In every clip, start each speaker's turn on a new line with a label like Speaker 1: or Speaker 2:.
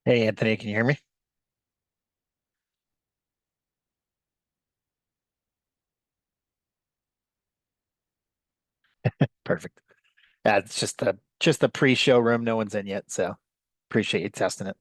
Speaker 1: Hey Anthony, can you hear me? Perfect. It's just the pre-show room. No one's in yet, so appreciate you testing it.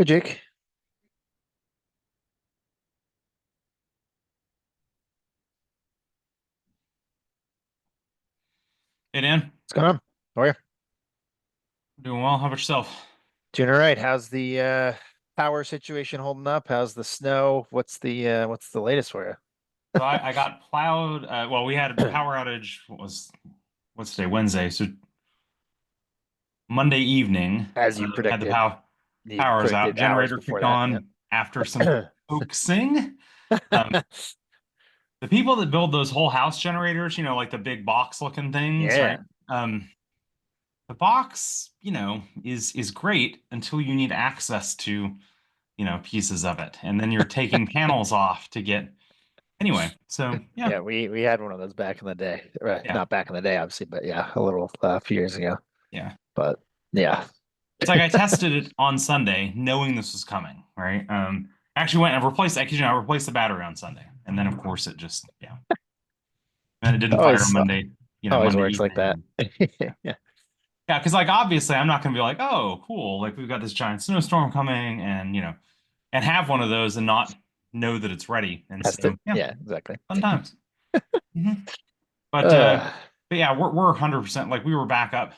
Speaker 1: Hey, Jake.
Speaker 2: Hey Dan,
Speaker 1: What's going on? How are you?
Speaker 2: doing well. How about yourself?
Speaker 1: Doing all right. How's the power situation holding up? How's the snow? What's the latest for
Speaker 2: So I got plowed. Well, we had a
Speaker 1: you?
Speaker 2: power outage. What's today? Wednesday. So Monday evening,
Speaker 1: As you
Speaker 2: we had the
Speaker 1: predicted, you
Speaker 2: powers out.
Speaker 1: predicted hours
Speaker 2: Generator
Speaker 1: before
Speaker 2: kicked
Speaker 1: that.
Speaker 2: on after some coaxing. Um, the people that build those whole house generators, like the big box looking things, right?
Speaker 1: Yeah.
Speaker 2: Um, the box, is great until you need access to, pieces of it, and then you're taking panels off to get. Anyway, so yeah,
Speaker 1: Yeah, we had one of those back in the day.
Speaker 2: yeah,
Speaker 1: Not back in the day, obviously, but yeah, a little few years ago.
Speaker 2: yeah.
Speaker 1: But yeah.
Speaker 2: It's like I tested it on Sunday, knowing this was coming, right? Actually went and replaced. Actually, I replaced the battery on Sunday, and then of course it just, yeah. Then it didn't fire
Speaker 1: Always
Speaker 2: Monday,
Speaker 1: always
Speaker 2: Monday
Speaker 1: works like that.
Speaker 2: evening. Yeah,
Speaker 1: Yeah.
Speaker 2: yeah, because like obviously I'm not going to be like, oh, cool, like we've got this giant snowstorm coming, and and have one of those and not know that it's ready. And
Speaker 1: Test
Speaker 2: so
Speaker 1: it.
Speaker 2: yeah,
Speaker 1: Yeah, exactly.
Speaker 2: fun times. hmm But
Speaker 1: Uh
Speaker 2: but yeah, we're 100% like we were back up.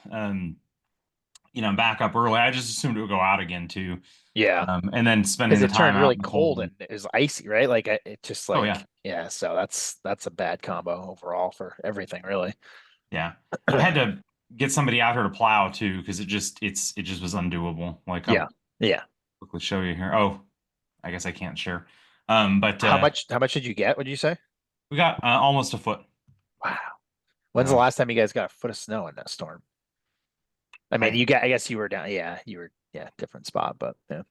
Speaker 2: Back up early. I just assumed it would go out again too.
Speaker 1: yeah.
Speaker 2: And then spending
Speaker 1: Because
Speaker 2: the
Speaker 1: it
Speaker 2: time
Speaker 1: turned
Speaker 2: out
Speaker 1: really
Speaker 2: in the
Speaker 1: cold
Speaker 2: cold.
Speaker 1: and it was icy, right? Like it just
Speaker 2: Oh yeah,
Speaker 1: like yeah, so that's a bad combo overall for everything, really.
Speaker 2: yeah. I had to get somebody out here to plow too because it just was undoable. Like
Speaker 1: Yeah.
Speaker 2: I'll
Speaker 1: Yeah.
Speaker 2: quickly show you here. Oh, I guess I can't share. But
Speaker 1: How much did you get, would you say?
Speaker 2: we got almost a foot.
Speaker 1: Wow. When's the
Speaker 2: So
Speaker 1: last time you guys got a foot of snow in that storm? I mean,
Speaker 2: I
Speaker 1: I guess you were down, yeah, you were, yeah, different spot, but yeah.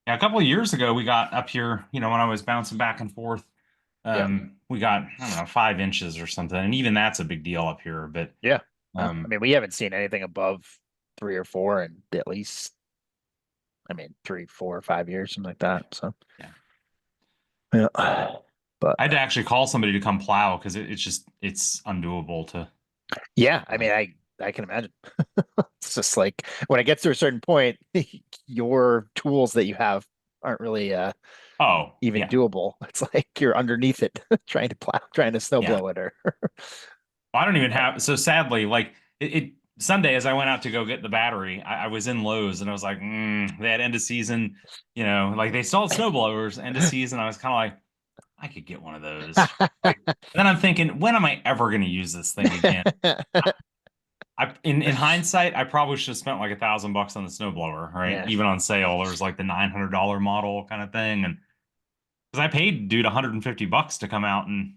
Speaker 2: yeah, a couple of years ago we got up here. When I was bouncing back and forth,
Speaker 1: Yeah.
Speaker 2: we got I don't know 5 inches or something, and even that's a big deal up here. But
Speaker 1: Yeah. No, I
Speaker 2: um,
Speaker 1: mean, we haven't seen anything above 3 or 4 in at least, I mean, 3, 4, 5 years, something like that. So,
Speaker 2: yeah.
Speaker 1: yeah. But
Speaker 2: I had to actually call somebody to come plow because it's undoable to.
Speaker 1: yeah, I
Speaker 2: uh,
Speaker 1: mean, I can imagine. It's just like when it gets to a certain point, your tools that you have aren't really
Speaker 2: oh
Speaker 1: even
Speaker 2: yeah,
Speaker 1: doable. It's like you're underneath it trying to plow, trying to snow
Speaker 2: yeah.
Speaker 1: blow it or
Speaker 2: I don't even have. So sadly, like Sunday, as I went out to go get the battery, I was in Lowe's and I was like, they had end of season, like they still had snow blowers end of season. I was kind of like, I could get one of those. Like, then I'm thinking, when am I ever going to use this thing again? In hindsight, I probably should have spent like $1,000 on the snowblower, right?
Speaker 1: Yeah.
Speaker 2: Even on sale, there was like the $900 model kind of thing, and because I paid dude $150 to come out and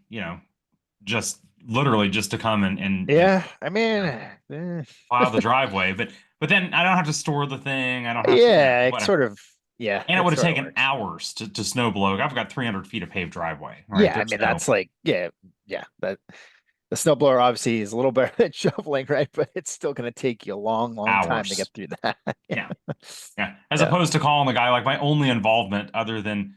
Speaker 2: just literally just to come and
Speaker 1: Yeah, I mean,
Speaker 2: you know, plow the driveway, but then I don't have to store the thing. I don't have to,
Speaker 1: yeah, it
Speaker 2: whatever.
Speaker 1: sort of, yeah,
Speaker 2: And it
Speaker 1: it
Speaker 2: would have
Speaker 1: sort of
Speaker 2: taken
Speaker 1: works.
Speaker 2: hours to snow blow. I've got 300 feet of paved driveway, right?
Speaker 1: Yeah, I
Speaker 2: There's
Speaker 1: mean,
Speaker 2: no
Speaker 1: that's like, yeah, yeah, that the snowblower obviously is a little better than shoveling, right? But it's still going to take you a long, long time to get
Speaker 2: hours.
Speaker 1: through that.
Speaker 2: Yeah. Yeah. As
Speaker 1: Yeah.
Speaker 2: opposed to calling the guy, like my only involvement other than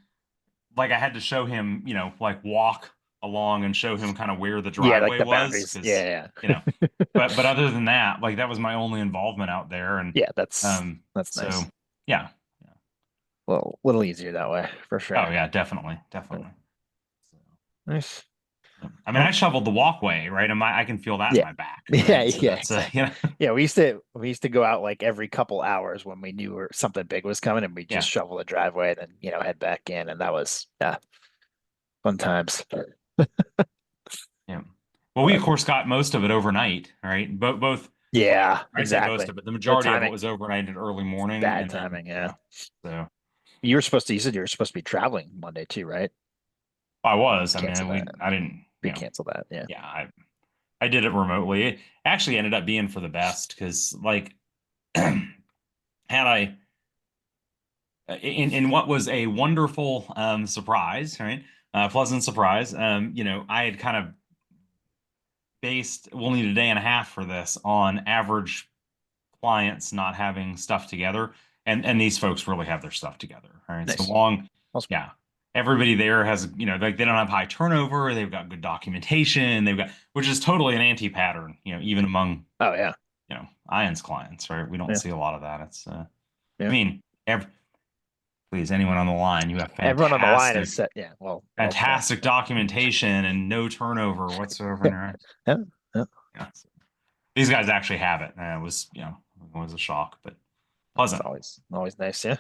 Speaker 2: like I had to show him, like walk along and show him kind of where the
Speaker 1: Yeah, like
Speaker 2: driveway
Speaker 1: the
Speaker 2: was,
Speaker 1: boundaries.
Speaker 2: because,
Speaker 1: Yeah,
Speaker 2: you know,
Speaker 1: yeah.
Speaker 2: but other than that, like that was my only involvement out there. And
Speaker 1: Yeah, that's
Speaker 2: so
Speaker 1: nice.
Speaker 2: yeah. Yeah.
Speaker 1: Little easier that way for sure.
Speaker 2: Oh yeah, definitely,
Speaker 1: Yeah.
Speaker 2: definitely. So,
Speaker 1: Nice.
Speaker 2: yeah. I mean, I
Speaker 1: Well,
Speaker 2: shoveled the walkway, right? And I can feel that in
Speaker 1: yeah.
Speaker 2: my back,
Speaker 1: Yeah,
Speaker 2: right? So
Speaker 1: yeah,
Speaker 2: that's
Speaker 1: exactly. Yeah, we used to go out like every couple hours when we knew something big was coming and we
Speaker 2: yeah,
Speaker 1: just shovel the driveway and then, head back in and that was yeah, fun times.
Speaker 2: yeah. Well, we
Speaker 1: But
Speaker 2: of course got most of it overnight, right? Both. Well,
Speaker 1: yeah,
Speaker 2: I say most
Speaker 1: exactly.
Speaker 2: of it. The
Speaker 1: The
Speaker 2: majority of it
Speaker 1: timing,
Speaker 2: was overnight and early morning,
Speaker 1: bad
Speaker 2: and then
Speaker 1: timing, yeah.
Speaker 2: so
Speaker 1: You said you were supposed to be traveling Monday too, right?
Speaker 2: I was. I
Speaker 1: Cancel
Speaker 2: mean,
Speaker 1: that.
Speaker 2: I didn't,
Speaker 1: We cancel that, yeah.
Speaker 2: yeah, I did it remotely. It actually ended up being for the best because, like, had I in what was a wonderful surprise, right? Pleasant surprise. I had kind of based we'll need a day and a half for this on average clients not having stuff together, and these folks really have their stuff together. All right, so
Speaker 1: Nice.
Speaker 2: long,
Speaker 1: Awesome.
Speaker 2: yeah. Everybody there has, like they don't have high turnover. They've got good documentation. They've got, which is totally an anti-pattern, even among
Speaker 1: Oh yeah.
Speaker 2: IANS clients, right? We don't
Speaker 1: Yeah.
Speaker 2: see a lot of that. It's, I
Speaker 1: Yeah.
Speaker 2: mean, Please, anyone on the line, you have
Speaker 1: Everyone on the line
Speaker 2: fantastic,
Speaker 1: is set. Yeah. Well said.
Speaker 2: fantastic documentation and no turnover whatsoever in there.
Speaker 1: Yeah, yeah.
Speaker 2: Yeah. So these guys actually have it. And it was, it was a shock, but
Speaker 1: It's
Speaker 2: pleasant.
Speaker 1: always nice. Yeah.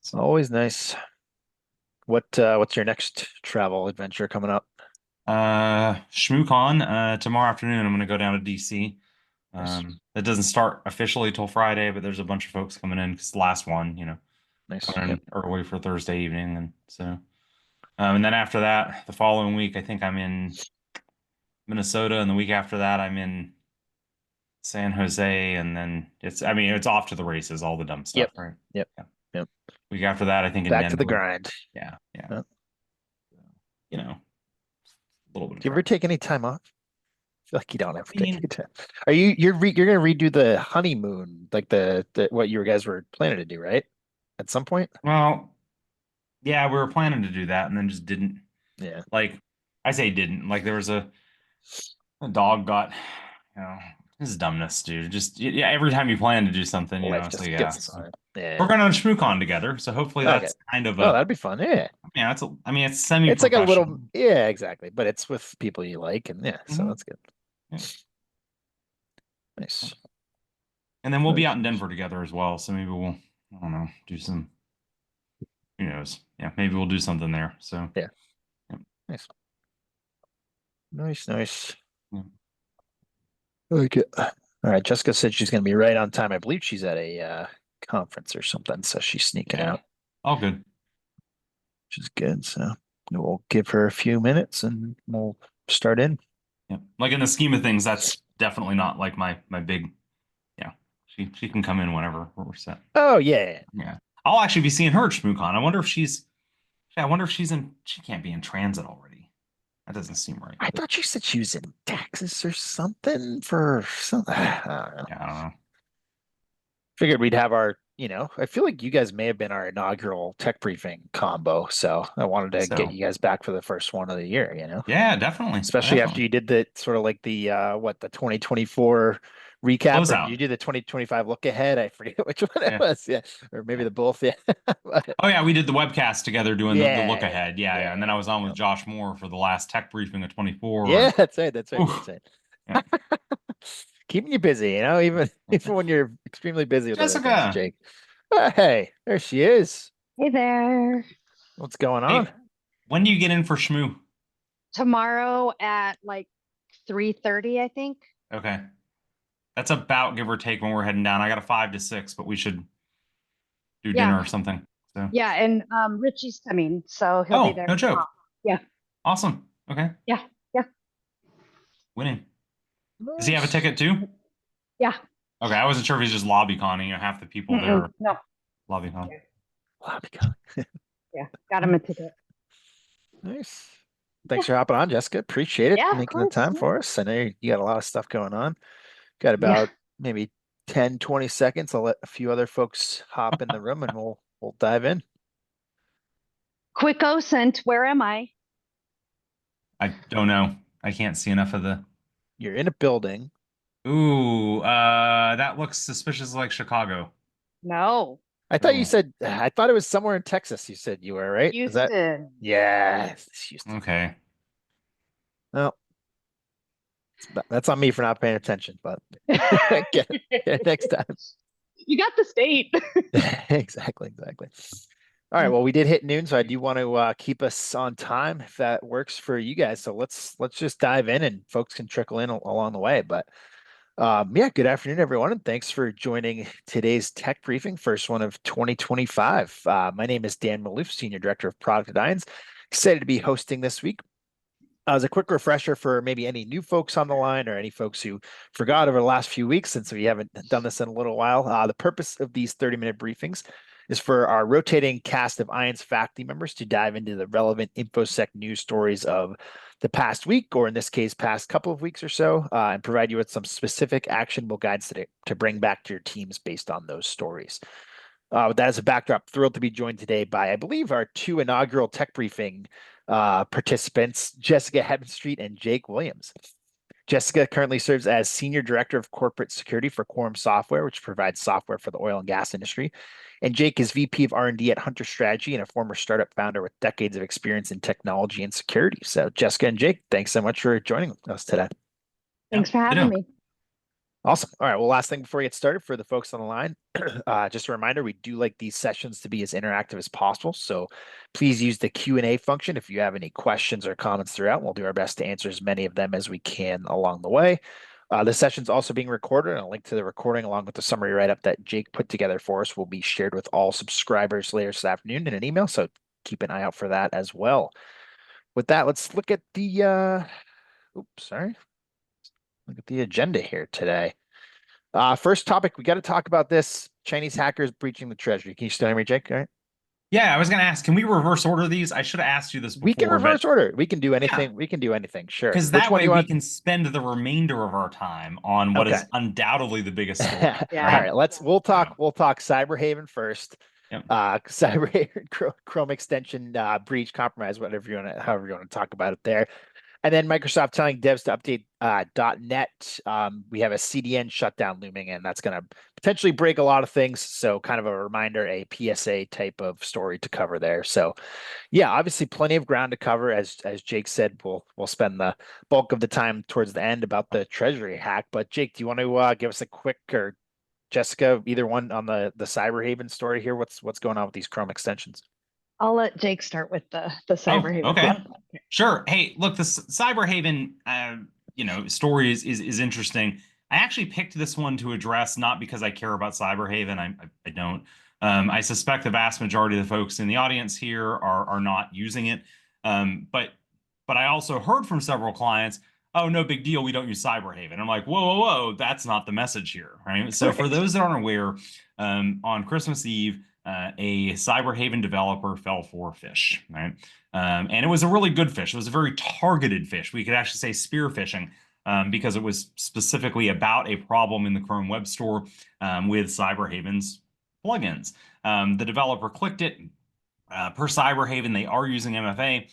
Speaker 2: So,
Speaker 1: Always nice. What's your next travel adventure coming up?
Speaker 2: ShmooCon, tomorrow afternoon, I'm going to go down to DC.
Speaker 1: Nice.
Speaker 2: It doesn't start officially till Friday, but there's a bunch of folks coming in because the last one,
Speaker 1: Nice.
Speaker 2: coming
Speaker 1: Yep.
Speaker 2: in early for Thursday evening. And so, and then after that, the following week, I think I'm in Minnesota, and the week after that, I'm in San Jose, and then it's off to the races, all the dumb
Speaker 1: Yep.
Speaker 2: stuff, right?
Speaker 1: Yep.
Speaker 2: Yeah.
Speaker 1: Yep.
Speaker 2: Week after that, I think in
Speaker 1: Back to the
Speaker 2: Denver.
Speaker 1: grind.
Speaker 2: Yeah, yeah.
Speaker 1: Yep.
Speaker 2: A little bit of
Speaker 1: Do you ever
Speaker 2: travel.
Speaker 1: take any time off? I feel like you don't ever
Speaker 2: I
Speaker 1: take
Speaker 2: mean,
Speaker 1: any time. You're gonna redo the honeymoon, like the what you guys were planning to do, right? At some point?
Speaker 2: well, yeah, we were planning to do that, and then just didn't.
Speaker 1: Yeah.
Speaker 2: Like, I say didn't. Like, there was a dog got, you know, this is dumbness, dude. Just yeah, every time you plan to do something,
Speaker 1: Life
Speaker 2: so
Speaker 1: just
Speaker 2: yeah.
Speaker 1: gets
Speaker 2: So
Speaker 1: yeah.
Speaker 2: we're going on ShmooCon together, so hopefully
Speaker 1: Okay.
Speaker 2: that's kind of
Speaker 1: Oh,
Speaker 2: a
Speaker 1: that'd be fun. Yeah.
Speaker 2: it's
Speaker 1: It's like a little,
Speaker 2: semi-professional.
Speaker 1: yeah, exactly. But it's with people you like, and yeah, so
Speaker 2: Hmm.
Speaker 1: that's good.
Speaker 2: Yeah.
Speaker 1: Nice.
Speaker 2: And then we'll be
Speaker 1: Nice.
Speaker 2: out in
Speaker 1: Nice.
Speaker 2: Denver together as well. So maybe we'll, I don't know, do some, who knows? Yeah, maybe we'll do something there. So
Speaker 1: Yeah.
Speaker 2: yeah.
Speaker 1: Nice. Nice. Nice.
Speaker 2: Yeah.
Speaker 1: Okay. All right. Jessica said she's gonna be right on time. I believe she's at a conference or something, so she's sneaking
Speaker 2: Yeah.
Speaker 1: out,
Speaker 2: All good.
Speaker 1: which is good. So we'll give her a few minutes and we'll start in.
Speaker 2: Yeah. Like in the scheme of things, that's definitely not like my big, yeah. She can come in whenever we're set.
Speaker 1: Oh yeah.
Speaker 2: Yeah. I'll actually be seeing her at ShmooCon. I wonder if she can't be in transit already. That doesn't seem right.
Speaker 1: I
Speaker 2: But
Speaker 1: thought you said she was in Texas or something for something. I don't know.
Speaker 2: yeah, I don't know.
Speaker 1: Figured we'd have I feel like you guys may have been our inaugural tech briefing combo. So I wanted to get
Speaker 2: So
Speaker 1: you guys back for the first one of the year.
Speaker 2: yeah, definitely.
Speaker 1: Especially after
Speaker 2: Definitely.
Speaker 1: you did the sort of like the 2024 recap,
Speaker 2: Close
Speaker 1: or did
Speaker 2: out.
Speaker 1: you do the 2025 look ahead? I forget which one it
Speaker 2: Yeah.
Speaker 1: was. Yeah. Or maybe
Speaker 2: Yeah.
Speaker 1: the both. Yeah. But,
Speaker 2: Oh yeah, we did the webcast together doing the look
Speaker 1: yeah.
Speaker 2: ahead. Yeah, yeah. And then I was on with
Speaker 1: Yeah.
Speaker 2: Josh Moore for the last tech briefing of 24
Speaker 1: Yeah,
Speaker 2: and
Speaker 1: that's right. That's right. That's
Speaker 2: oof,
Speaker 1: right.
Speaker 2: yeah.
Speaker 1: Keeping you busy, even even when you're extremely busy with other things,
Speaker 2: Jessica.
Speaker 1: Jake. Hey, there she is.
Speaker 3: Hey there.
Speaker 1: What's going on?
Speaker 2: Hey, when do you get in for Shmoo?
Speaker 3: Tomorrow at like 3:30, I think.
Speaker 2: Okay. That's about give or take when we're heading down. I got a 5 to 6, but we should do
Speaker 3: Yeah.
Speaker 2: dinner or something. So
Speaker 3: Yeah, and Richie's coming, so he'll be
Speaker 2: oh,
Speaker 3: there
Speaker 2: no
Speaker 3: as well.
Speaker 2: joke.
Speaker 3: Yeah.
Speaker 2: Awesome. Okay.
Speaker 3: Yeah. Yeah.
Speaker 2: Winning. Does he have a
Speaker 1: Nice.
Speaker 2: ticket too?
Speaker 3: Yeah.
Speaker 2: Okay, I wasn't sure if he's just lobby conning. Half the people there are
Speaker 3: No.
Speaker 2: lobby con.
Speaker 3: Yeah. Got him a ticket.
Speaker 1: Nice. Thanks for hopping on, Jessica. Appreciate it.
Speaker 3: Yeah, of
Speaker 1: Making the
Speaker 3: course.
Speaker 1: time for us. I know you got a lot of stuff going on. Got
Speaker 3: Yeah.
Speaker 1: about maybe 10, 20 seconds. I'll let a few other folks hop in the room and we'll dive in.
Speaker 3: Quick OSINT, where am I?
Speaker 2: I don't know. I can't see enough of the.
Speaker 1: You're in a building.
Speaker 2: Ooh, that looks suspicious like Chicago.
Speaker 3: No.
Speaker 1: I thought you
Speaker 2: Oh,
Speaker 1: said I thought it was somewhere in Texas. You said you were, right? Is that
Speaker 3: Houston.
Speaker 1: yeah, it's Houston.
Speaker 2: okay.
Speaker 1: Well, that's on me for not paying attention, but get it next time.
Speaker 3: You got the state.
Speaker 1: Exactly. All right. Well, we did hit noon, so I do want to keep us on time if that works for you guys. So let's just dive in, and folks can trickle in along the way. But yeah, good afternoon, everyone, and thanks for joining today's tech briefing, first one of 2025. My name is Dan Maloof, Senior Director of Product at Irons. Excited to be hosting this week. As a quick refresher for maybe any new folks on the line or any folks who forgot over the last few weeks, since we haven't done this in a little while, the purpose of these 30-minute briefings is for our rotating cast of IONS faculty members to dive into the relevant InfoSec news stories of the past week, or in this case, past couple of weeks or so, and provide you with some specific actionable guides to bring back to your teams based on those stories. With that as a backdrop, thrilled to be joined today by, I believe, our two inaugural tech briefing participants, Jessica Hebenstreet and Jake Williams. Jessica currently serves as Senior Director of Corporate Security for Quorum Software, which provides software for the oil and gas industry. And Jake is VP of R&D at Hunter Strategy and a former startup founder with decades of experience in technology and security. So Jessica and Jake, thanks so much for joining us today.
Speaker 3: Thanks for having me.
Speaker 1: Awesome. All right. Well, last thing before we get started, for the folks on the line, just a reminder, we do like these sessions to be as interactive as possible. So please use the Q&A function if you have any questions or comments throughout. We'll do our best to answer as many of them as we can along the way. The session's also being recorded, and a link to the recording along with the summary write-up that Jake put together for us will be shared with all subscribers later this afternoon in an email. So keep an eye out for that as well. With that, let's look at the look at the agenda here today. First topic, we got to talk about this Chinese hackers breaching the Treasury. Can you still hear me, Jake? All right.
Speaker 2: Yeah, I was going to ask, can we reverse order these? I should have asked you this before.
Speaker 1: We can reverse order. We can do anything.
Speaker 2: Yeah.
Speaker 1: We can do anything. Sure.
Speaker 2: Because that way we can spend the remainder of our time on what is undoubtedly the biggest story.
Speaker 3: Yeah.
Speaker 1: All right, we'll talk Cyberhaven first.
Speaker 2: Yep.
Speaker 1: Cyberhaven Chrome extension breach, compromise, however you want to talk about it there. And then Microsoft telling devs to update .NET. We have a CDN shutdown looming, and that's going to potentially break a lot of things. So kind of a reminder, a PSA type of story to cover there. So yeah, obviously plenty of ground to cover. As Jake said, we'll spend the bulk of the time towards the end about the Treasury hack. But Jake, do you want to give us a quick, or Jessica, either one, on the Cyberhaven story here? What's going on with these Chrome extensions?
Speaker 3: I'll let Jake start with the Cyberhaven.
Speaker 2: Okay. Sure. Hey, look, the Cyberhaven, story is interesting. I actually picked this one to address not because I care about Cyberhaven. I don't. I suspect the vast majority of the folks in the audience here are not using it. But I also heard from several clients, oh, no big deal, we don't use Cyberhaven. I'm like, whoa, that's not the message here, right? So for those that aren't aware, on Christmas Eve, a Cyberhaven developer fell for phish, right? And it was a really good phish. It was a very targeted phish. We could actually say spear phishing, because it was specifically about a problem in the Chrome Web Store with Cyberhaven's plugins. The developer clicked it. Per Cyberhaven, they are using MFA.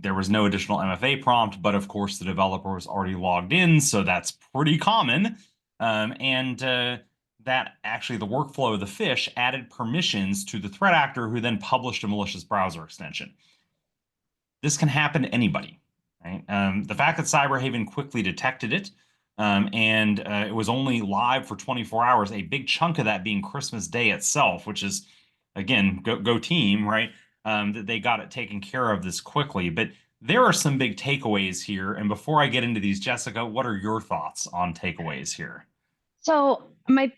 Speaker 2: There was no additional MFA prompt, but of course the developer was already logged in, so that's pretty common. That actually the workflow of the phish added permissions to the threat actor, who then published a malicious browser extension. This can happen to anybody, right? The fact that Cyberhaven quickly detected it, and it was only live for 24 hours, a big chunk of that being Christmas Day itself, which is, again, go team, right? That they got it taken care of this quickly. But there are some big takeaways here. And before I get into these, Jessica, what are your thoughts on takeaways here?
Speaker 3: So my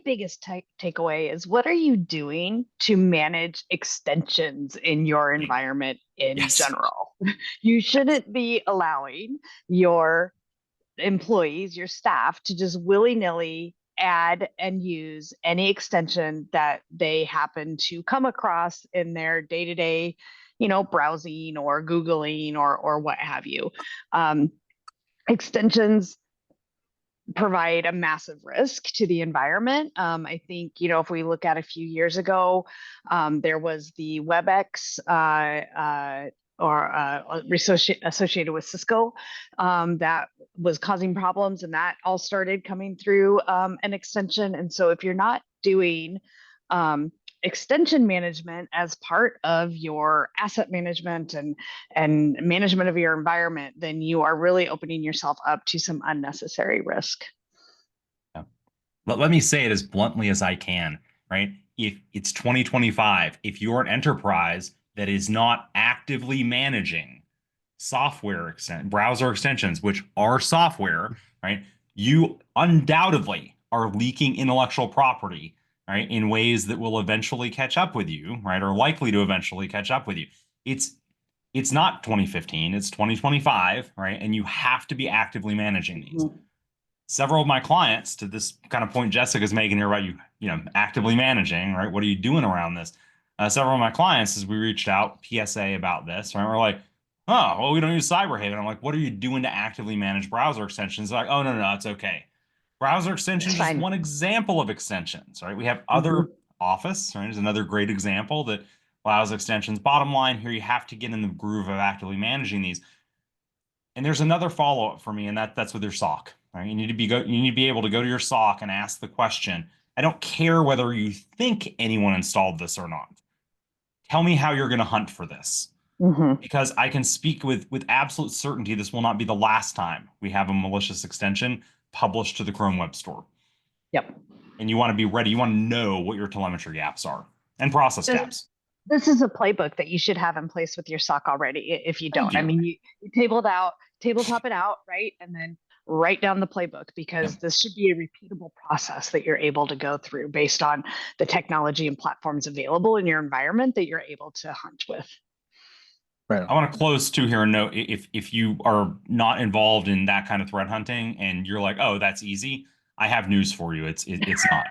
Speaker 3: biggest takeaway is, what are you doing to manage extensions in your environment in general? You shouldn't be allowing your employees, your staff, to just willy-nilly add and use any extension that they happen to come across in their day-to-day, browsing or Googling or what have you. Extensions provide a massive risk to the environment. I think, if we look at a few years ago, there was the WebEx associated with Cisco that was causing problems, and that all started coming through an extension. And so if you're not doing extension management as part of your asset management and management of your environment, then you are really opening yourself up to some unnecessary risk.
Speaker 2: Yeah. Let me say it as bluntly as I can, right? If it's 2025, if you're an enterprise that is not actively managing browser extensions, which are software, right? You undoubtedly are leaking intellectual property, right, in ways that will eventually catch up with you, right, or likely to eventually catch up with you. It's not 2015, it's 2025, right? And you have to be actively managing these. Several of my clients, to this kind of point Jessica's making here about actively managing, right? What are you doing around this? Several of my clients, as we reached out, PSA about this, right? We're like, oh, well, we don't use Cyberhaven. I'm like, what are you doing to actively manage browser extensions? They're like, oh, no, it's okay. Browser extensions is just one example of extensions, right? We have other Office, right? Is another great example that allows extensions. Bottom line here, you have to get in the groove of actively managing these. And there's another follow-up for me, and that's with your SOC. Right? You need to be able to go to your SOC and ask the question. I don't care whether you think anyone installed this or not. Tell me how you're going to hunt for this. Because I can speak with absolute certainty this will not be the last time we have a malicious extension published to the Chrome Web Store.
Speaker 3: Yep.
Speaker 2: And you want to be ready. You want to know what your telemetry gaps are and process gaps.
Speaker 3: This is a playbook that you should have in place with your SOC already. If you don't, I mean, you tabletop it out, right? And then write down the playbook, because this should be a repeatable process that you're able to go through based on the technology and platforms available in your environment that you're able to hunt with.
Speaker 1: Right.
Speaker 2: I want to close too here and note, if you are not involved in that kind of threat hunting and you're like, oh, that's easy, I have news for you. It's not.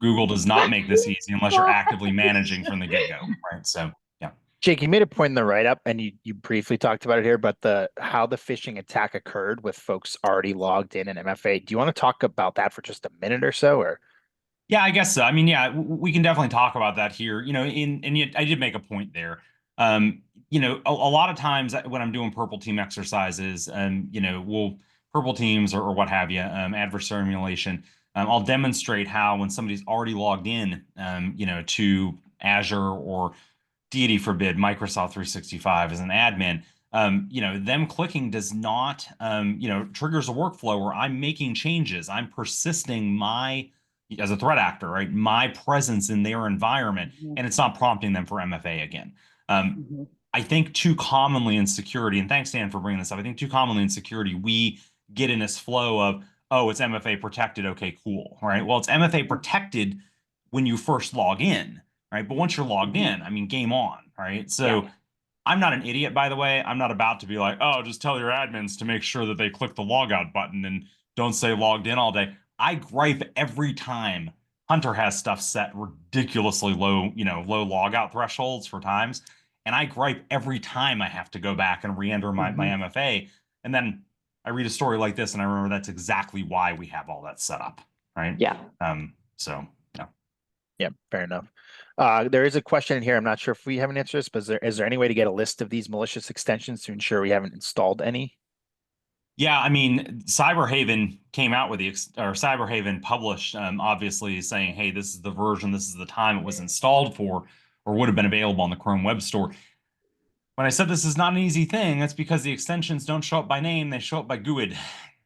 Speaker 2: Google does not make this easy unless you're actively managing from the get-go, right? So, yeah.
Speaker 1: Jake, you made a point in the write-up, and you briefly talked about it here, but how the phishing attack occurred with folks already logged in MFA. Do you want to talk about that for just a minute or so, or?
Speaker 2: Yeah, I guess so. I mean, yeah, we can definitely talk about that here. And yet I did make a point there. A lot of times when I'm doing purple team exercises, purple teams or what have you, adversary emulation, I'll demonstrate how when somebody's already logged in, to Azure or deity forbid Microsoft 365 as an admin, them clicking does not, triggers a workflow where I'm making changes. I'm persisting as a threat actor, right? My presence in their environment, and it's not prompting them for MFA again. I think too commonly in security, and thanks, Dan, for bringing this up. I think too commonly in security, we get in this flow of, oh, it's MFA protected. Okay, cool. Right. Well, it's MFA protected when you first log in. Right. But once you're logged in, I mean, game on. Right. So I'm not an idiot, by the way. I'm not about to be like, oh, just tell your admins to make sure that they click the logout button and don't say logged in all day. I gripe every time Hunter has stuff set ridiculously low, low logout thresholds for times. And I gripe every time I have to go back and re-enter my MFA. And then I read a story like this and I remember that's exactly why we have all that set up, right?
Speaker 3: Yeah.
Speaker 2: So, yeah.
Speaker 1: Yeah, fair enough. There is a question in here. I'm not sure if we have an answer to this, but is there any way to get a list of these malicious extensions to ensure we haven't installed any?
Speaker 2: Yeah, I mean, Cyberhaven came out with Cyberhaven published, obviously saying, hey, this is the version, this is the time it was installed for, or would have been available on the Chrome Web Store. When I said this is not an easy thing, that's because the extensions don't show up by name, they show up by GUID.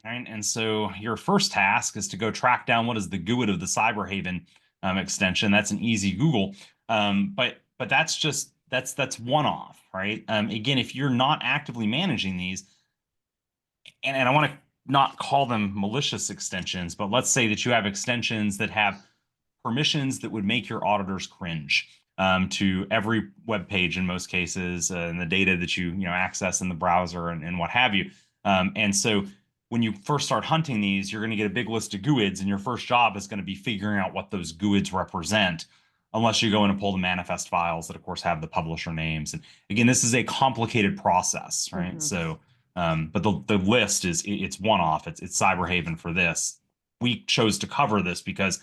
Speaker 2: Right? And so your first task is to go track down what is the GUID of the Cyberhaven extension. That's an easy Google. But that's one-off, right? Again, if you're not actively managing these, and I want to not call them malicious extensions, but let's say that you have extensions that have permissions that would make your auditors cringe to every web page in most cases, and the data that you access in the browser and what have you. And so when you first start hunting these, you're going to get a big list of GUIDs, and your first job is going to be figuring out what those GUIDs represent, unless you go in and pull the manifest files that, of course, have the publisher names. And again, this is a complicated process, right? So, but the list it's one-off. It's Cyberhaven for this. We chose to cover this because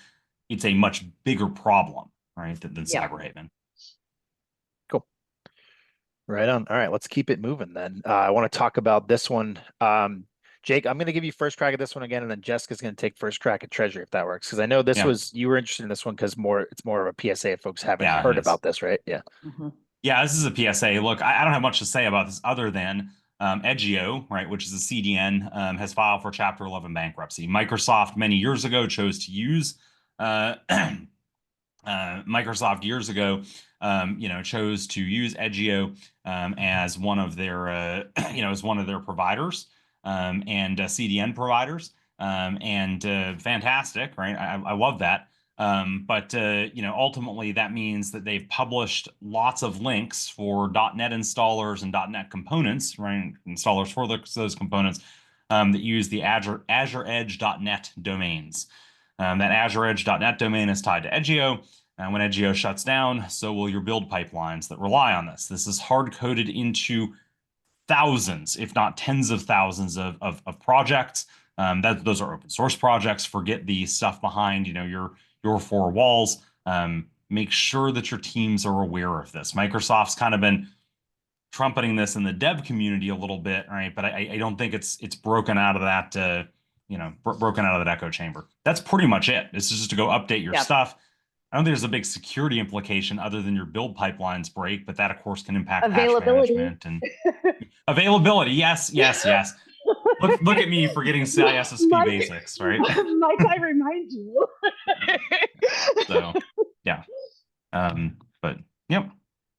Speaker 2: it's a much bigger problem, right, than Cyberhaven.
Speaker 1: Cool. Right on. All right, let's keep it moving then. I want to talk about this one. Jake, I'm going to give you first crack at this one again, and then Jessica's going to take first crack at Treasury if that works. Because I know you were interested in this one because it's more of a PSA if folks haven't heard about this, right? Yeah.
Speaker 2: Yeah, this is a PSA. Look, I don't have much to say about this other than Edgeio, right, which is a CDN, has filed for Chapter 11 bankruptcy. Microsoft many years ago chose to use Microsoft years ago, chose to use Edgeio as one of their, as one of their providers and CDN providers, and fantastic, right? I love that. But ultimately that means that they've published lots of links for .NET installers and .NET components, right? Installers for those components that use the Azure Edge.net domains. That Azure Edge.net domain is tied to Edgeio. And when Edgeio shuts down, so will your build pipelines that rely on this. This is hard-coded into thousands, if not tens of thousands of projects. Those are open source projects. Forget the stuff behind, your four walls. Make sure that your teams are aware of this. Microsoft's kind of been trumpeting this in the dev community a little bit, right? But I don't think it's broken out of that, broken out of that echo chamber. That's pretty much it. It's just to go update your stuff. I don't think there's a big security implication other than your build pipelines break, but that of course can impact patch management and availability. Yes. Look at me forgetting CISSP basics, right?
Speaker 3: Might I remind you?
Speaker 2: So, yeah. But yep.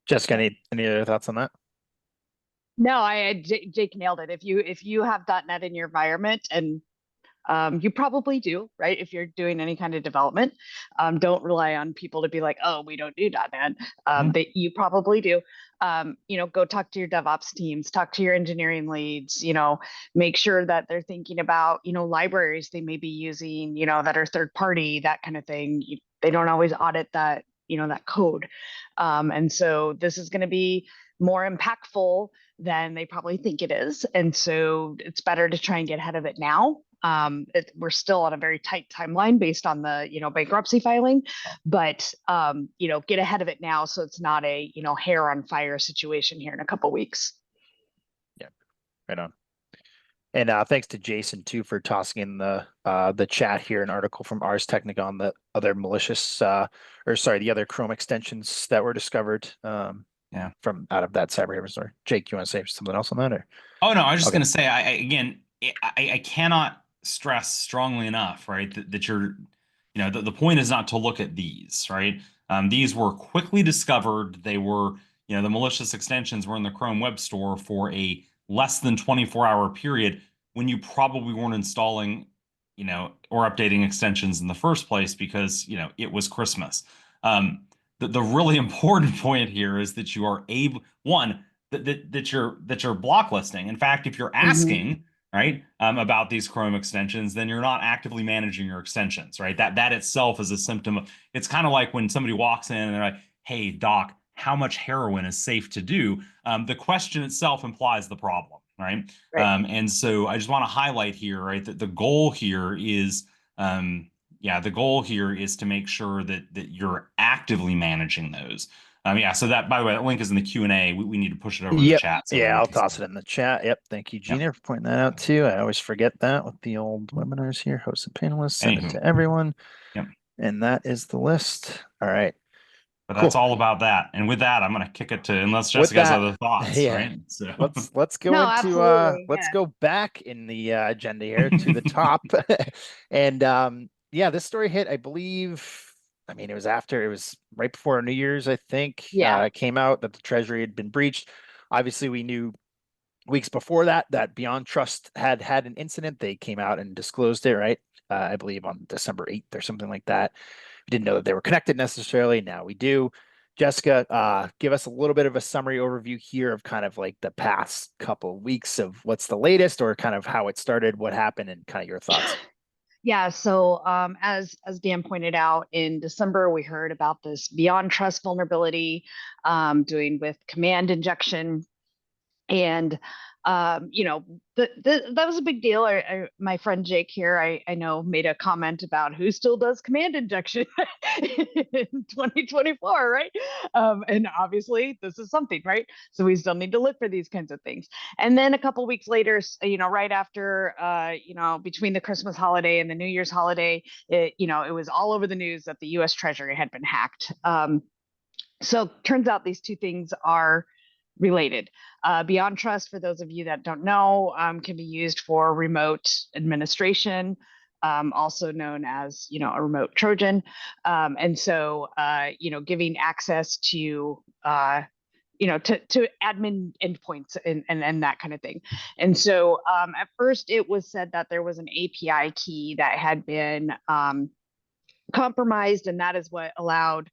Speaker 1: Jessica, any other thoughts on that?
Speaker 3: No, Jake nailed it. If you have .NET in your environment, and you probably do, right? If you're doing any kind of development, don't rely on people to be like, oh, we don't do .NET. You probably do. Go talk to your DevOps teams, talk to your engineering leads, make sure that they're thinking about, libraries they may be using, that are third party, that kind of thing. They don't always audit that, that code. And so this is going to be more impactful than they probably think it is. And so it's better to try and get ahead of it now. We're still on a very tight timeline based on the, bankruptcy filing, but, get ahead of it now. So it's not a, hair on fire situation here in a couple weeks.
Speaker 1: Yeah, right on. And thanks to Jason too for tossing in the chat here an article from Ars Technica on the other malicious, the other Chrome extensions that were discovered. From out of that Cyberhaven story. Jake, you want to say something else on that? Or?
Speaker 2: Oh no, I was just going to say, I cannot stress strongly enough, right, that you're, the point is not to look at these, right? These were quickly discovered. They were, the malicious extensions were in the Chrome Web Store for a less than 24-hour period when you probably weren't installing, or updating extensions in the first place because, it was Christmas. The really important point here is that you are able, that you're blocklisting. In fact, if you're asking, right, about these Chrome extensions, then you're not actively managing your extensions, right? That itself is a symptom of, it's kind of like when somebody walks in and they're like, hey, doc, how much heroin is safe to do? The question itself implies the problem, right? And so I just want to highlight here, right, that the goal here is, the goal here is to make sure that you're actively managing those. So that, by the way, that link is in the Q&A. We need to push it over to the chat. So
Speaker 1: I'll toss it in the chat. Yep. Thank you, Gina, for pointing that out too. I always forget that with the old webinars here. Hosted panelists, send it to everyone.
Speaker 2: Yep.
Speaker 1: And that is the list. All right.
Speaker 2: But that's all about that. And with that, I'm going to kick it to, unless Jessica has other thoughts, right? So
Speaker 1: let's go let's go back in the agenda here to the top. And this story hit, I believe, it was right before New Year's, I think. It came out that the Treasury had been breached. Obviously, we knew weeks before that BeyondTrust had an incident. They came out and disclosed it, right? I believe on December 8th or something like that. We didn't know that they were connected necessarily. Now we do. Jessica, give us a little bit of a summary overview here of kind of like the past couple of weeks of what's the latest, or kind of how it started, what happened, and kind of your thoughts.
Speaker 3: Yeah, so as Dan pointed out, in December, we heard about this BeyondTrust vulnerability doing with command injection. And that was a big deal. My friend Jake here, I know, made a comment about who still does command injection in 2024, right? And obviously this is something, right? So we still need to look for these kinds of things. And then a couple weeks later, right after, between the Christmas holiday and the New Year's holiday, it was all over the news that the U.S. Treasury had been hacked. So turns out these two things are related. BeyondTrust, for those of you that don't know, can be used for remote administration, also known as, a remote Trojan. And so, giving access to, to admin endpoints and that kind of thing. And so at first it was said that there was an API key that had been compromised, and that is what allowed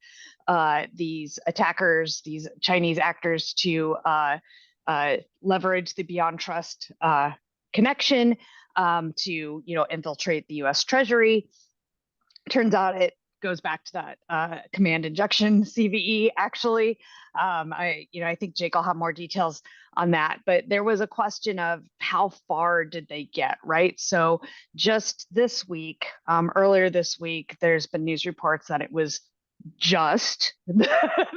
Speaker 3: these attackers, these Chinese actors, to leverage the BeyondTrust connection to infiltrate the U.S. Treasury. Turns out it goes back to that command injection CVE. Actually, I think Jake will have more details on that, but there was a question of how far did they get, right? So just this week, earlier this week, there's been news reports that it was just the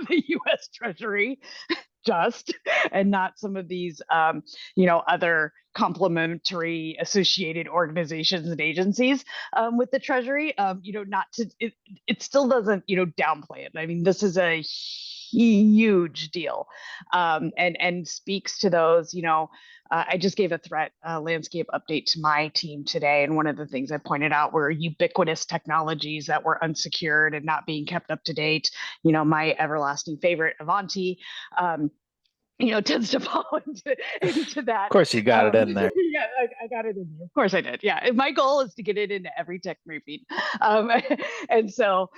Speaker 3: U.S. Treasury just and not some of these other complementary associated organizations and agencies with the Treasury. Not to it still doesn't downplay it. I mean, this is a huge deal, and speaks to those. I just gave a threat landscape update to my team today, and one of the things I pointed out were ubiquitous technologies that were unsecured and not being kept up to date. My everlasting favorite, Avanti, tends to fall into that.
Speaker 1: Of course, you got it in there.
Speaker 3: Yeah, I got it in there. Of course I did. Yeah. My goal is to get it into every tech briefing. And so,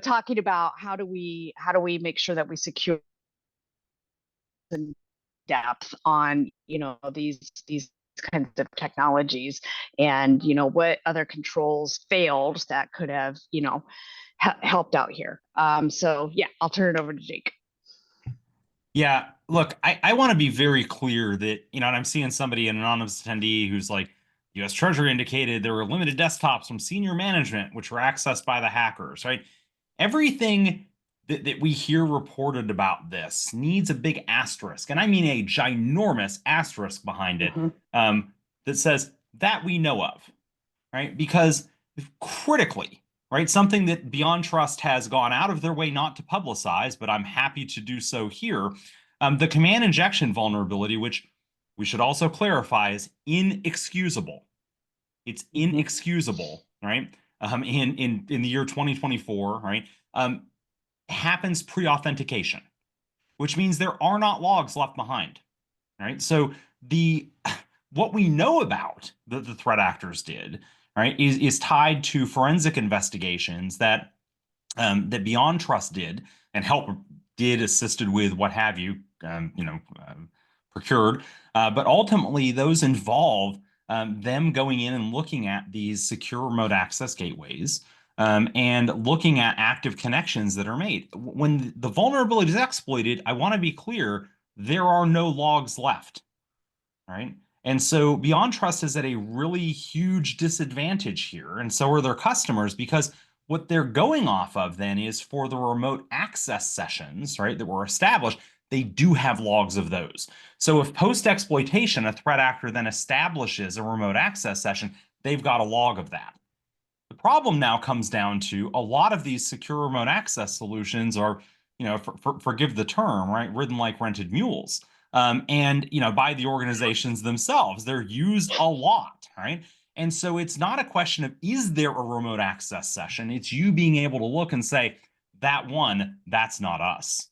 Speaker 3: talking about how do we make sure that we secure and depth on, these kinds of technologies, and, what other controls failed that could have, helped out here. So yeah, I'll turn it over to Jake.
Speaker 2: Yeah, look, I want to be very clear that, and I'm seeing somebody, an anonymous attendee, who's like, U.S. Treasury indicated there were limited desktops from senior management, which were accessed by the hackers, right? Everything that we hear reported about this needs a big asterisk, and I mean a ginormous asterisk behind it, that says that we know of, right? Because critically, right, something that BeyondTrust has gone out of their way not to publicize, but I'm happy to do so here, the command injection vulnerability, which we should also clarify is inexcusable. It's inexcusable, right? In the year 2024, right? Happens pre-authentication, which means there are not logs left behind, right? So what we know about the threat actors did, right, is tied to forensic investigations that BeyondTrust did and assisted with, what have you, procured, but ultimately those involve them going in and looking at these secure remote access gateways, and looking at active connections that are made. When the vulnerability is exploited, I want to be clear, there are no logs left, right? And so BeyondTrust is at a really huge disadvantage here, and so are their customers, because what they're going off of then is for the remote access sessions, right, that were established, they do have logs of those. So if post-exploitation, a threat actor then establishes a remote access session, they've got a log of that. The problem now comes down to a lot of these secure remote access solutions are, forgive the term, right, ridden like rented mules. And, by the organizations themselves, they're used a lot, right? And so it's not a question of, is there a remote access session? It's you being able to look and say, that one, that's not us.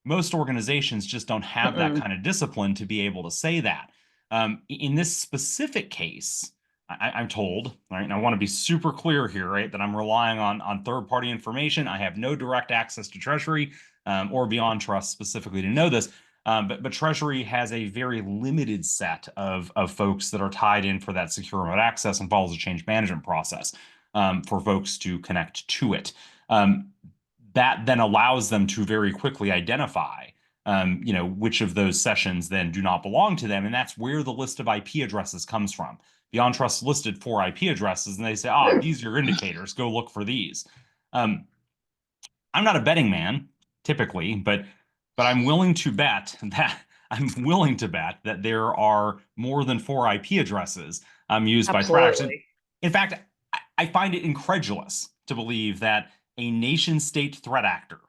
Speaker 2: Most organizations just don't have that kind of discipline to be able to say that. In this specific case, I'm told, right, and I want to be super clear here, right, that I'm relying on third-party information. I have no direct access to Treasury or BeyondTrust specifically to know this. But Treasury has a very limited set of folks that are tied in for that secure remote access and follows a change management process for folks to connect to it. That then allows them to very quickly identify, which of those sessions then do not belong to them. And that's where the list of IP addresses comes from. BeyondTrust listed 4 IP addresses, and they say, these are your indicators. Go look for these. I'm not a betting man, typically, but I'm willing to bet that there are more than 4 IP addresses used by threat actors. In fact, I find it incredulous to believe that a nation-state threat actor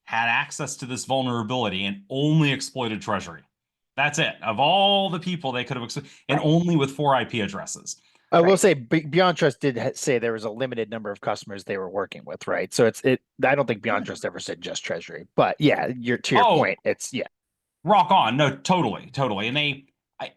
Speaker 2: had access to this vulnerability and only exploited Treasury. That's it. Of all the people they could have exploited, and only with 4 IP addresses.
Speaker 1: I will say BeyondTrust did say there was a limited number of customers they were working with, right? So I don't think BeyondTrust ever said just Treasury, but yeah, to your point, it's
Speaker 2: rock on. No, totally. And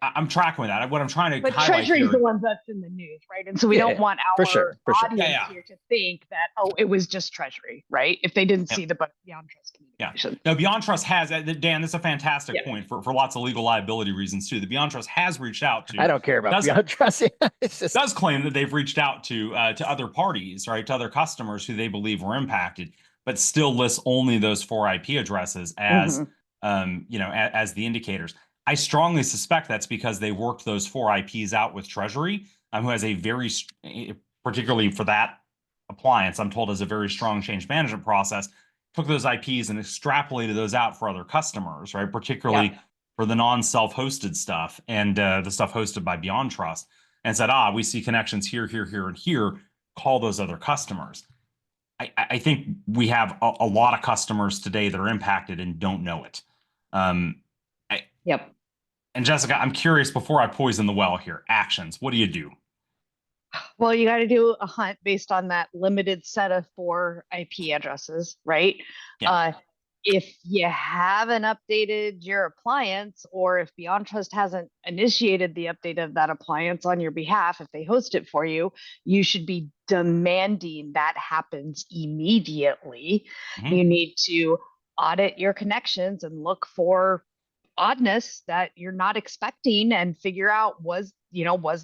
Speaker 2: I'm tracking with that. What I'm trying to
Speaker 3: but
Speaker 2: highlight
Speaker 3: Treasury is
Speaker 2: here,
Speaker 3: the one that's in the news, right? And so we don't want our audience here to think that, it was just Treasury, right? If they didn't see the BeyondTrust communication.
Speaker 2: No, BeyondTrust has, Dan, that's a fantastic point for lots of legal liability reasons too. The BeyondTrust has reached out to.
Speaker 1: I don't care about BeyondTrust.
Speaker 2: Does claim that they've reached out to other parties, right, to other customers who they believe were impacted, but still lists only those 4 IP addresses as as the indicators. I strongly suspect that's because they worked those 4 IPs out with Treasury, who has a very, particularly for that appliance, I'm told, has a very strong change management process, took those IPs and extrapolated those out for other customers, right? Particularly for the non-self-hosted stuff and the stuff hosted by BeyondTrust, and said, we see connections here, here, here, and here. Call those other customers. I think we have a lot of customers today that are impacted and don't know it.
Speaker 3: Yep.
Speaker 2: And Jessica, I'm curious, before I poison the well here, actions, what do you do?
Speaker 3: Well, you got to do a hunt based on that limited set of 4 IP addresses, right?
Speaker 2: Yeah.
Speaker 3: If you haven't updated your appliance, or if BeyondTrust hasn't initiated the update of that appliance on your behalf, if they host it for you, you should be demanding that happens immediately.
Speaker 2: Mhm.
Speaker 3: You need to audit your connections and look for oddness that you're not expecting and figure out, was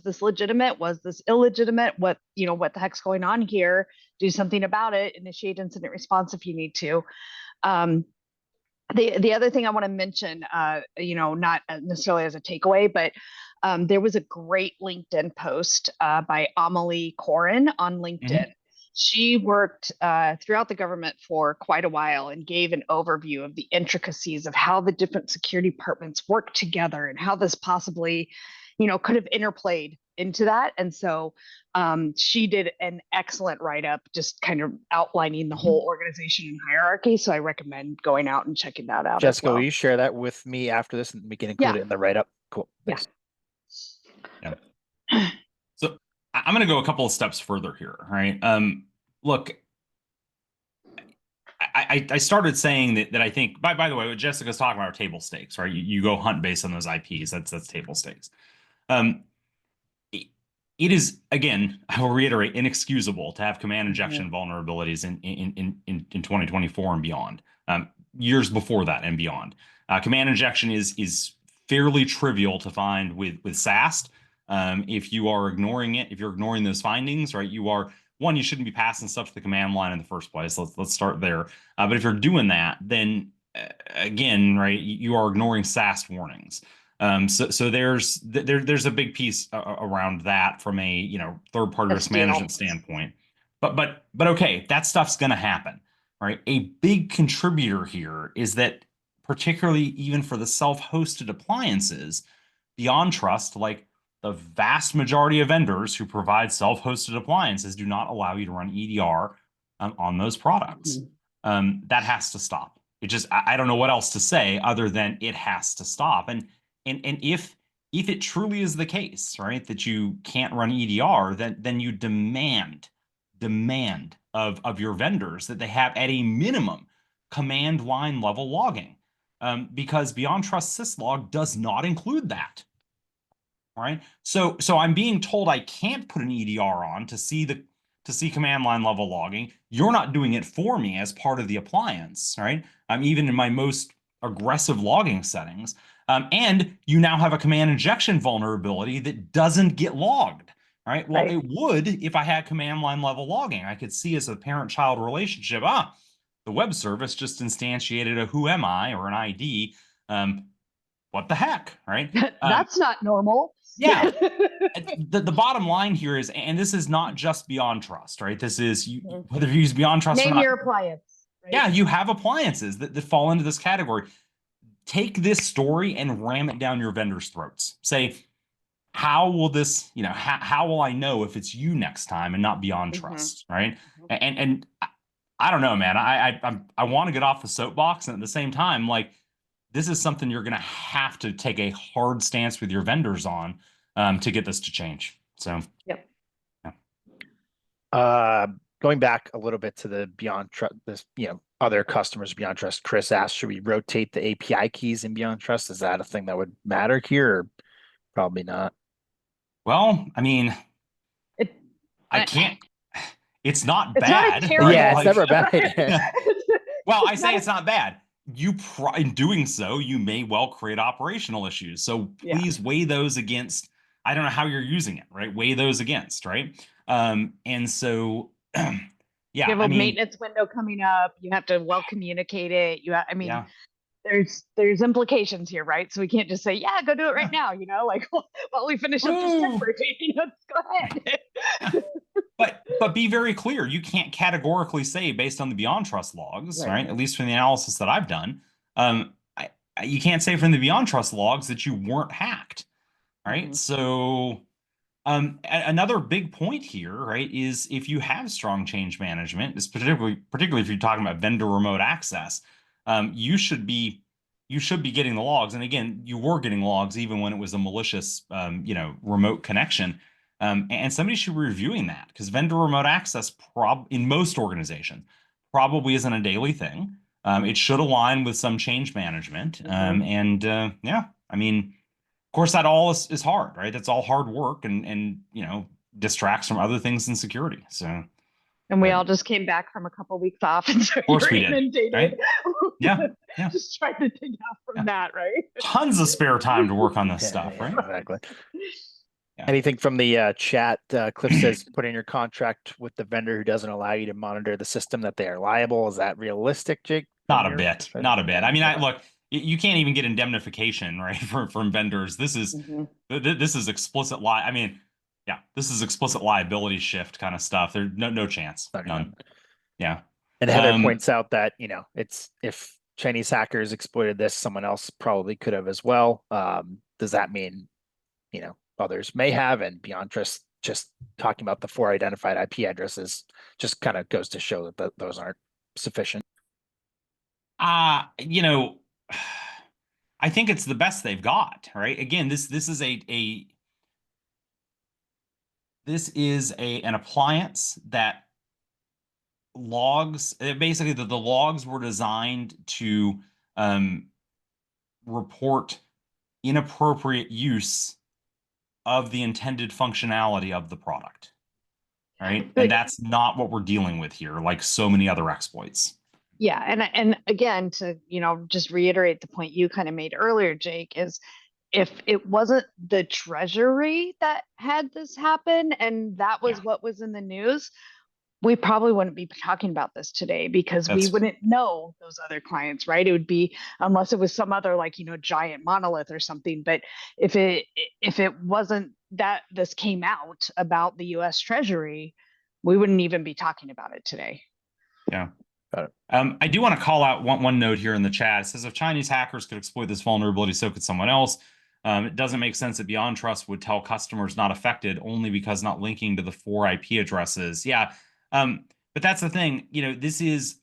Speaker 3: this legitimate? Was this illegitimate? What the heck's going on here? Do something about it. Initiate incident response if you need to. The other thing I want to mention, not necessarily as a takeaway, but there was a great LinkedIn post by Amelie Corin on LinkedIn.
Speaker 2: Mm-hmm.
Speaker 3: She worked throughout the government for quite a while and gave an overview of the intricacies of how the different security departments work together and how this possibly, could have interplayed into that. And so she did an excellent write-up, just kind of outlining the whole organization and hierarchy. So I recommend going out and checking that out.
Speaker 1: Jessica,
Speaker 3: as well.
Speaker 1: will you share that with me after this, and we can include it in the write-up? Cool. Thanks.
Speaker 2: Yeah. So I'm going to go a couple of steps further here. Right. Look, I started saying that I think, by the way, what Jessica's talking about are table stakes, right? You go hunt based on those IPs. That's table stakes. It is, again, I will reiterate, inexcusable to have command injection vulnerabilities in 2024 and beyond. Years before that and beyond. Command injection is fairly trivial to find with SAST. If you are ignoring it, if you're ignoring those findings, right, you shouldn't be passing stuff to the command line in the first place. Let's start there. But if you're doing that, then again, right, you are ignoring SAST warnings. So there's a big piece around that from a third-party risk management standpoint. But okay, that stuff's going to happen, right? A big contributor here is that, particularly even for the self-hosted appliances, BeyondTrust, like the vast majority of vendors who provide self-hosted appliances, do not allow you to run EDR on those products. That has to stop. It just, I don't know what else to say other than it has to stop. And if it truly is the case, right, that you can't run EDR, then you demand of your vendors that they have, at a minimum, command line level logging, because BeyondTrust syslog does not include that. Right. So I'm being told I can't put an EDR on to see command line level logging. You're not doing it for me as part of the appliance, right? Even in my most aggressive logging settings. And you now have a command injection vulnerability that doesn't get logged, right? Well, it would if I had command line level logging. I could see as a parent-child relationship, the web service just instantiated a who am I or an ID. What the heck, right?
Speaker 3: That's not normal.
Speaker 2: Yeah. The bottom line here is, and this is not just BeyondTrust, right? This is whether you use BeyondTrust or not.
Speaker 3: Name your appliance. Right?
Speaker 2: Yeah, you have appliances that fall into this category. Take this story and ram it down your vendors' throats. Say, how will this, how will I know if it's you next time and not BeyondTrust, right? And I don't know, man. I want to get off the soapbox, and at the same time, like, this is something you're going to have to take a hard stance with your vendors on to get this to change. So,
Speaker 1: going back a little bit to the BeyondTrust, other customers BeyondTrust. Chris asked, should we rotate the API keys in BeyondTrust? Is that a thing that would matter here, or probably not?
Speaker 2: Well, I mean, I can't. It's not bad.
Speaker 1: It's never bad.
Speaker 2: Well, I say it's not bad. In doing so, you may well create operational issues. So please weigh those against. I don't know how you're using it, right? Weigh those against, right? And so,
Speaker 3: you have a maintenance window coming up. You have to well communicate it. There's implications here, right? So we can't just say, go do it right now. While we finish up this tech briefing, let's go ahead.
Speaker 2: But but be very clear. You can't categorically say based on the BeyondTrust logs, right? At least from the analysis that I've done, you can't say from the BeyondTrust logs that you weren't hacked, right? So another big point here, right, is if you have strong change management, is particularly if you're talking about vendor remote access, you should be getting the logs. And again, you were getting logs even when it was a malicious, remote connection. And somebody should be reviewing that, because vendor remote access in most organizations probably isn't a daily thing. It should align with some change management. I mean, of course, that all is hard, right? That's all hard work and distracts from other things in security. So,
Speaker 3: and we all just came back from a couple weeks off, and so
Speaker 2: of course we
Speaker 3: you're
Speaker 2: did, right? Yeah.
Speaker 3: Just trying to dig out from that, right?
Speaker 2: Tons of spare time to work on this stuff, right?
Speaker 1: Exactly. Anything from the chat? Cliff says, put in your contract with the vendor who doesn't allow you to monitor the system that they are liable. Is that realistic, Jake?
Speaker 2: Not a bit. Not a bit. I mean, look, you can't even get indemnification, right, from vendors. This is this is explicit I mean, yeah, this is explicit liability shift kind of stuff. There's no chance. None. Yeah.
Speaker 1: And Heather points out that, it's if Chinese hackers exploited this, someone else probably could have as well. Does that mean, others may have, and BeyondTrust just talking about the 4 identified IP addresses just kind of goes to show that those aren't sufficient?
Speaker 2: I think it's the best they've got, right? Again, this is an appliance that logs, basically the logs were designed to report inappropriate use of the intended functionality of the product, right? And that's not what we're dealing with here, like so many other exploits.
Speaker 3: Yeah, and again, to just reiterate the point you kind of made earlier, Jake, is if it wasn't the Treasury that had this happen and that was what was in the news, we probably wouldn't be talking about this today, because we wouldn't know those other clients, right? It would be, unless it was some other giant monolith or something. But if it wasn't that this came out about the US Treasury, we wouldn't even be talking about it today.
Speaker 2: Yeah. Got it. I do want to call out one note here in the chat. It says, if Chinese hackers could exploit this vulnerability, so could someone else. It doesn't make sense that BeyondTrust would tell customers not affected only because not linking to the 4 IP addresses. Yeah. But that's the thing, this is,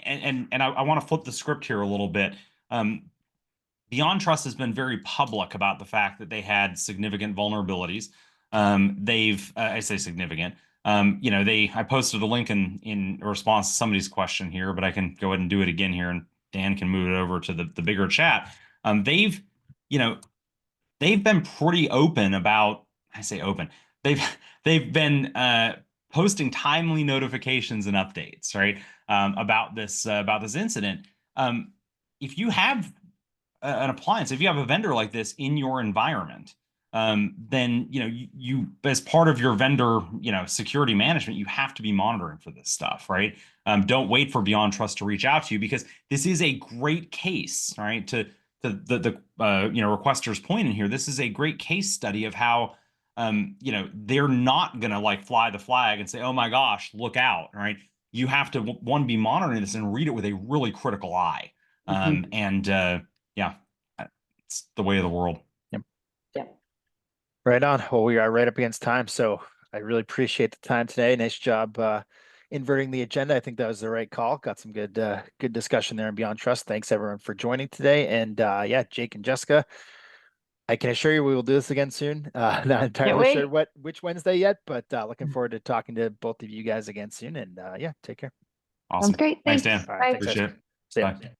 Speaker 2: and I want to flip the script here a little bit. BeyondTrust has been very public about the fact that they had significant vulnerabilities. I say significant, I posted a link in response to somebody's question here, but I can go ahead and do it again here, and Dan can move it over to the bigger chat. They've been pretty open about, I say open, they've been posting timely notifications and updates, right, about this incident. If you have an appliance, if you have a vendor like this in your environment, then you as part of your vendor security management, you have to be monitoring for this stuff, right? Don't wait for BeyondTrust to reach out to you, because this is a great case, right? To the requester's point in here, this is a great case study of how they're not gonna fly the flag and say, oh my gosh, look out, right? You have to be monitoring this and read it with a really critical eye. It's the way of the world.
Speaker 1: Yep. Right on. Well, we are right up against time, so I really appreciate the time today. Nice job inverting the agenda. I think that was the right call. Got some good discussion there in BeyondTrust. Thanks everyone for joining today. And Jake and Jessica, I can assure you we will do this again soon. Not entirely sure which Wednesday yet, but looking forward to talking to both of you guys again soon. And take care.
Speaker 2: Awesome.
Speaker 3: Sounds great.
Speaker 2: Thanks, Dan.
Speaker 3: Bye.
Speaker 2: Appreciate it.
Speaker 1: See ya.
Speaker 2: Bye.